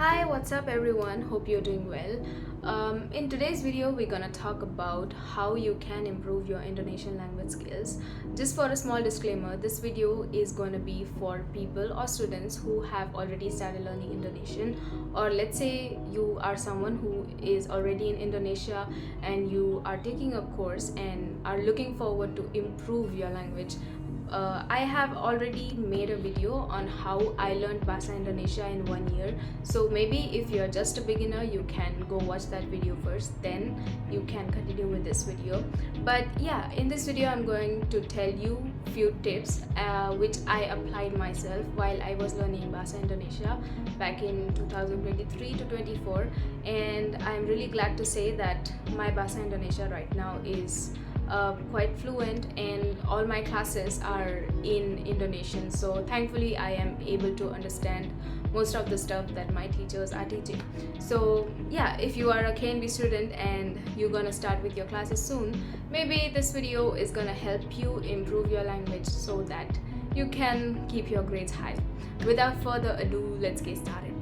Hi, what's up everyone? Hope you're doing well. In today's video, we're gonna talk about how you can improve your Indonesian language skills. Just for a small disclaimer, this video is gonna be for people or students who have already started learning Indonesian, or let's say you are someone who is already in Indonesia and you are taking a course and are looking forward to improve your language. I have already made a video on how I learned Bahasa Indonesia in 1 year. So maybe if you're just a beginner, you can go watch that video first, then you can continue with this video. But yeah, in this video, I'm going to tell you few tips which I applied myself while I was learning Bahasa Indonesia back in 2023 to 24. And I'm really glad to say that my Bahasa Indonesia right now is quite fluent, and all my classes are in Indonesian, so thankfully I am able to understand most of the stuff that my teachers are teaching. So yeah, if you are a KNB student and you're gonna start with your classes soon, maybe this video is gonna help you improve your language so that you can keep your grades high. Without further ado, let's get started.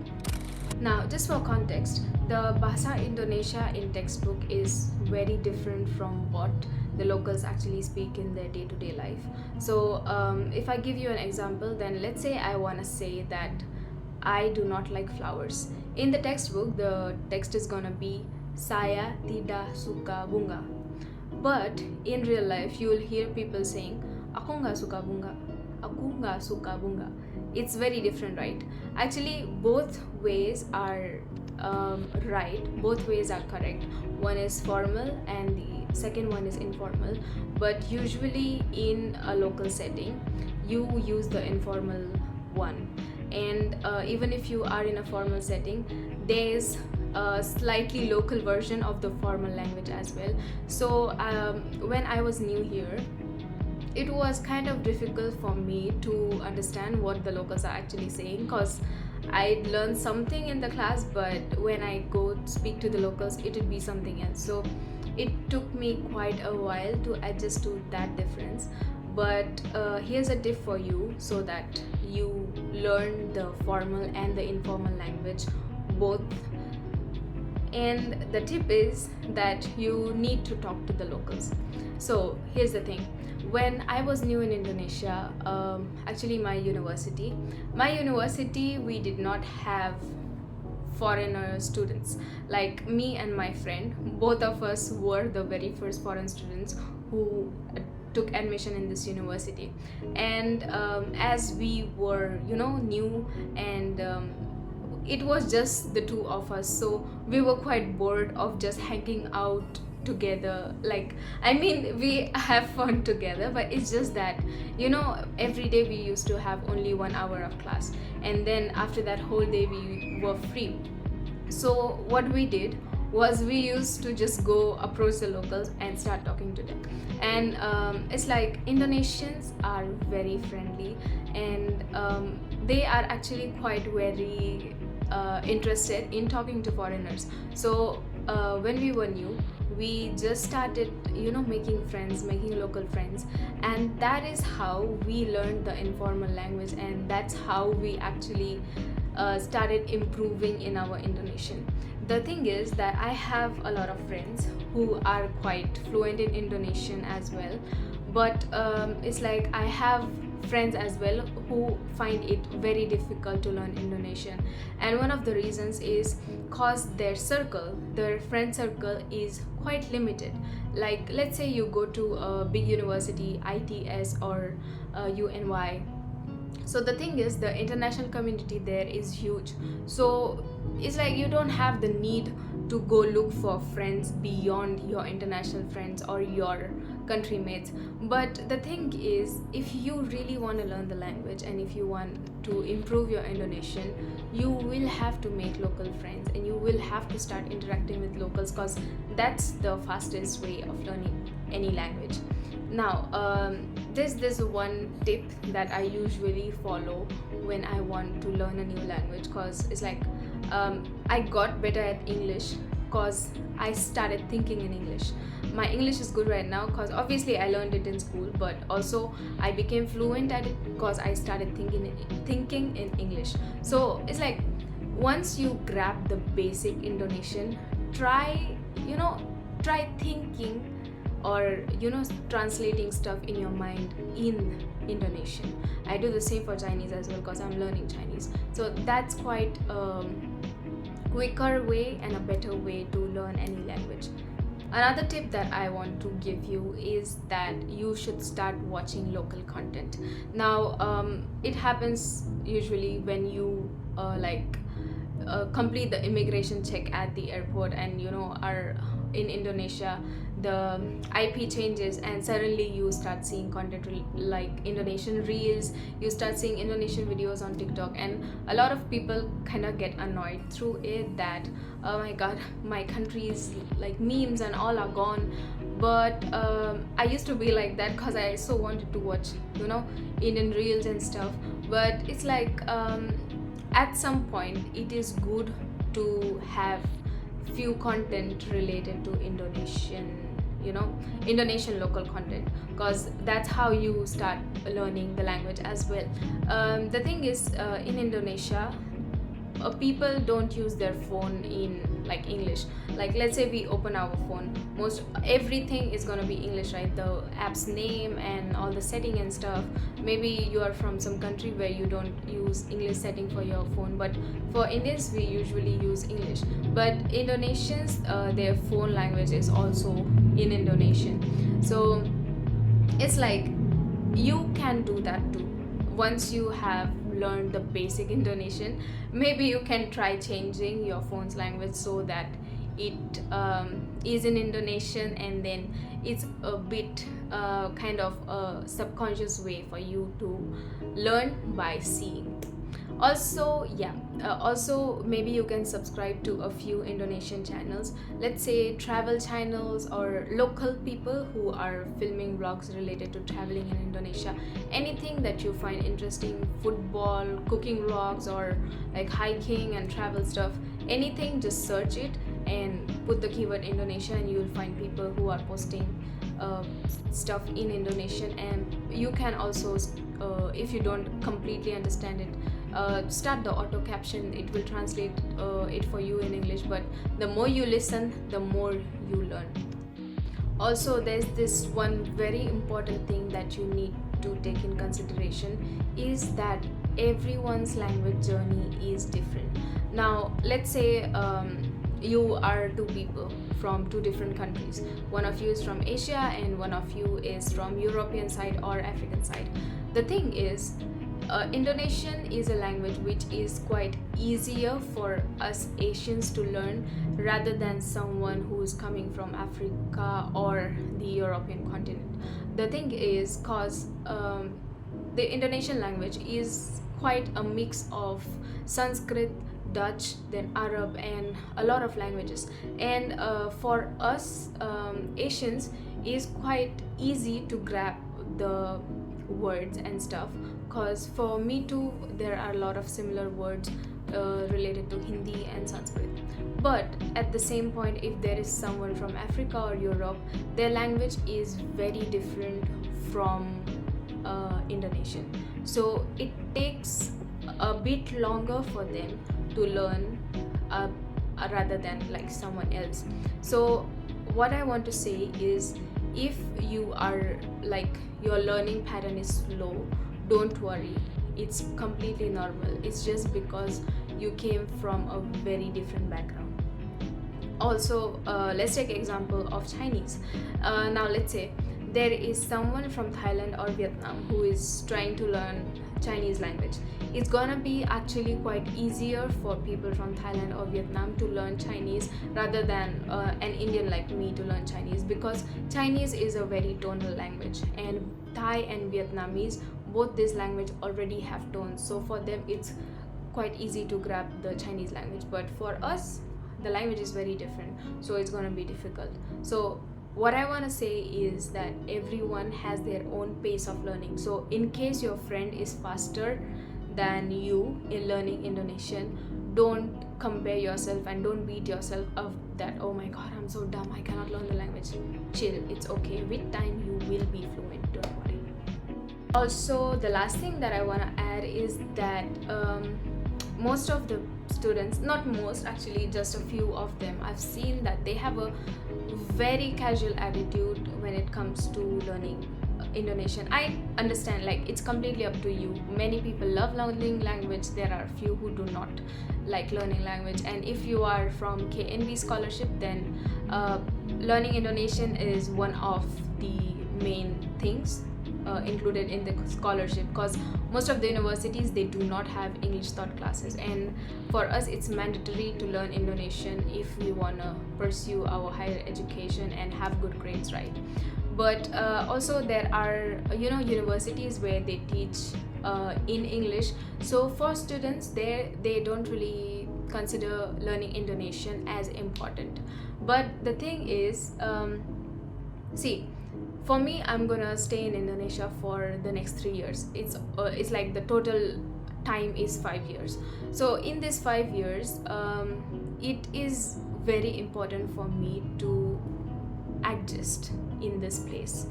Now, just for context, the Bahasa Indonesia in textbook is very different from what the locals actually speak in their day-to-day life. So if I give you an example, then let's say I want to say that I do not like flowers. In the textbook, the text is gonna be saya tidak suka bunga. But in real life, you will hear people saying aku nggak suka bunga, aku nggak suka bunga. It's very different, right? Actually, both ways are right, both ways are correct. One is formal and the second one is informal, but usually in a local setting you use the informal one, and even if you are in a formal setting, there's a slightly local version of the formal language as well. So when I was new here, it was kind of difficult for me to understand what the locals are actually saying, because I learned something in the class, but when I go speak to the locals, it would be something else. So it took me quite a while to adjust to that difference. But here's a tip for you so that you learn the formal and the informal language both. And the tip is that you need to talk to the locals. So here's the thing. When I was new in Indonesia, actually my university, we did not have foreigner students. Like me and my friend, both of us were the very first foreign students who took admission in this university. And as we were, new, and it was just the two of us, so we were quite bored of just hanging out together. Like, I mean, we have fun together, but it's just that, every day we used to have only 1 hour of class, and then after that whole day we were free. So what we did was we used to just go approach the locals and start talking to them. And it's like Indonesians are very friendly, and they are actually quite very interested in talking to foreigners. So when we were new, we just started making local friends, and that is how we learned the informal language, and that's how we actually started improving in our Indonesian. The thing is that I have a lot of friends who are quite fluent in Indonesian as well, but it's like I have friends as well who find it very difficult to learn Indonesian. And one of the reasons is cause their friend circle is quite limited. Like, let's say you go to a big university, ITS or UNY. So the thing is, the international community there is huge. So it's like you don't have the need to go look for friends beyond your international friends or your country mates. But the thing is, if you really want to learn the language and if you want to improve your Indonesian, you will have to make local friends and you will have to start interacting with locals, because that's the fastest way of learning any language. Now, there's one tip that I usually follow when I want to learn a new language, because it's like I got better at English because I started thinking in English. My English is good right now because obviously I learned it in school, but also I became fluent at it because I started thinking in English. So it's like once you grab the basic Indonesian, try try thinking or translating stuff in your mind in Indonesian. I do the same for Chinese as well because I'm learning Chinese, so that's quite quicker way and a better way to learn any language. Another tip that I want to give you is that you should start watching local content. Now, it happens usually when you complete the immigration check at the airport and are in Indonesia. The IP changes and suddenly you start seeing content like Indonesian reels, you start seeing Indonesian videos on TikTok, and a lot of people kind of get annoyed through it that, oh my god, my country's like memes and all are gone. But I used to be like that because I so wanted to watch Indian reels and stuff. But it's like at some point it is good to have few content related to Indonesian local content, because that's how you start learning the language as well. The thing is, in Indonesia, people don't use their phone in like English. Like, let's say we open our phone, most everything is gonna be English, right? The app's name and all the setting and stuff. Maybe you are from some country where you don't use English setting for your phone, but for Indians we usually use English. But Indonesians, their phone language is also in Indonesian, so it's like you can do that too. Once you have learned the basic Indonesian, maybe you can try changing your phone's language so that it is in Indonesian, and then it's a bit kind of a subconscious way for you to learn by seeing. Also, also maybe you can subscribe to a few Indonesian channels, let's say travel channels or local people who are filming vlogs related to traveling in Indonesia. Anything that you find interesting, football, cooking vlogs, or like hiking and travel stuff, anything, just search it and put the keyword Indonesia and you will find people who are posting stuff in Indonesian. And you can also, if you don't completely understand it, start the auto caption, it will translate it for you in English. But the more you listen, the more you learn. Also, there's this one very important thing that you need to take in consideration, is that everyone's language journey is different. Now, let's say you are two people from two different countries. One of you is from Asia and one of you is from European side or African side. The thing is, Indonesian is a language which is quite easier for us Asians to learn rather than someone who's coming from Africa or the European continent. The thing is, cause the Indonesian language is quite a mix of Sanskrit, Dutch, then Arab, and a lot of languages. And for us Asians, is quite easy to grab the words and stuff, because for me too there are a lot of similar words related to Hindi and Sanskrit. But at the same point, if there is someone from Africa or Europe, their language is very different from Indonesian, so it takes a bit longer for them to learn rather than like someone else. So what I want to say is, if you are like your learning pattern is slow, don't worry, it's completely normal. It's just because you came from a very different background. Also, let's take example of Chinese. Now let's say there is someone from Thailand or Vietnam who is trying to learn Chinese language. It's gonna be actually quite easier for people from Thailand or Vietnam to learn Chinese rather than an Indian like me to learn Chinese, because Chinese is a very tonal language, and Thai and Vietnamese, both this language already have tones, so for them it's quite easy to grab the Chinese language. But for us, the language is very different, so it's gonna be difficult. So what I want to say is that everyone has their own pace of learning. So in case your friend is faster than you in learning Indonesian, don't compare yourself and don't beat yourself up that, oh my god, I'm so dumb, I cannot learn the language. Chill, it's okay, with time you will be fluent, don't worry. Also, the last thing that I want to add is that most of the students, not most actually, just a few of them, I've seen that they have a very casual attitude when it comes to learning Indonesian. I understand, like, it's completely up to you. Many people love learning language, there are few who do not like learning language, and if you are from KNB scholarship, then learning Indonesian is one of the main things included in the scholarship, because most of the universities, they do not have English taught classes, and for us it's mandatory to learn Indonesian if we want to pursue our higher education and have good grades, right? But also there are universities where they teach in English, so for students they don't really consider learning Indonesian as important. But the thing is, see, for me, I'm gonna stay in Indonesia for the next 3 years. It's like the total time is 5 years. So in these 5 years, it is very important for me to adjust in this place.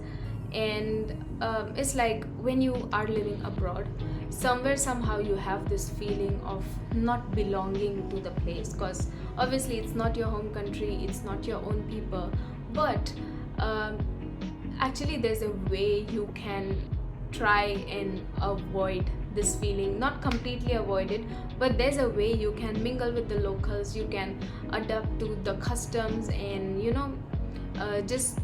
And it's like when you are living abroad, somewhere somehow you have this feeling of not belonging to the place, because obviously it's not your home country, it's not your own people. But actually there's a way you can try and avoid this feeling, not completely avoid it, but there's a way you can mingle with the locals, you can adapt to the customs, and just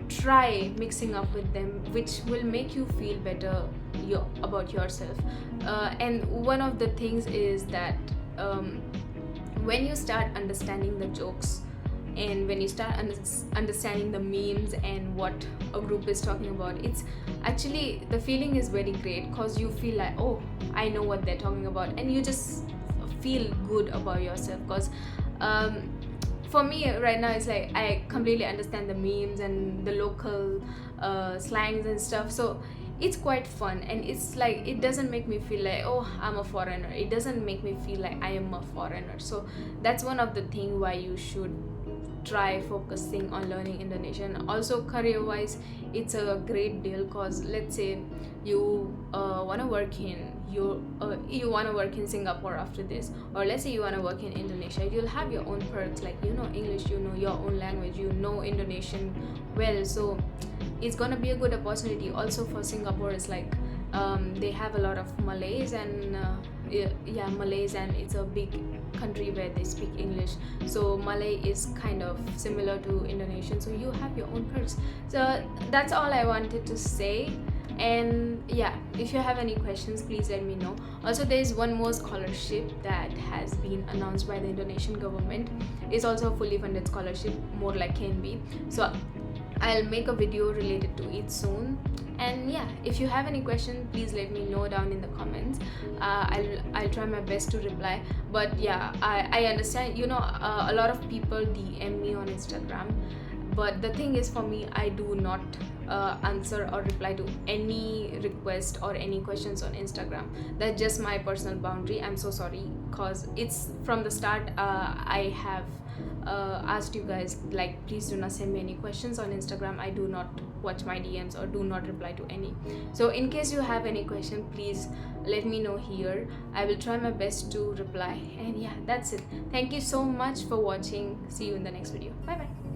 try mixing up with them, which will make you feel better about yourself. And one of the things is that when you start understanding the jokes, and when you start understanding the memes and what a group is talking about, it's actually, the feeling is very great, because you feel like, oh, I know what they're talking about, and you just feel good about yourself. Because for me right now, it's like I completely understand the memes and the local slangs and stuff, so it's quite fun. And it's like, it doesn't make me feel like, oh, I'm a foreigner. It doesn't make me feel like I am a foreigner. So that's one of the things why you should try focusing on learning Indonesian. Also, career wise, it's a great deal, because let's say you want to work in Singapore after this, or let's say you want to work in Indonesia, you'll have your own perks, like English, your own language, Indonesian well. So it's gonna be a good opportunity. Also for Singapore, it's like they have a lot of Malays, and Malays, and it's a big country where they speak English, so Malay is kind of similar to Indonesian, so you have your own perks. So that's all I wanted to say. And yeah, if you have any questions, please let me know. Also, there is one more scholarship that has been announced by the Indonesian government. It's also a fully funded scholarship, more like KNB, so I'll make a video related to it soon. And yeah, if you have any question, please let me know down in the comments. I'll try my best to reply. But yeah, I understand, a lot of people DM me on Instagram, but the thing is, for me, I do not answer or reply to any request or any questions on Instagram. That's just my personal boundary. I'm so sorry, because it's from the start I have asked you guys, like, please do not send me any questions on Instagram. I do not watch my DMs or do not reply to any. So in case you have any question, please let me know here. I will try my best to reply. And yeah, that's it. Thank you so much for watching. See you in the next video. Bye bye.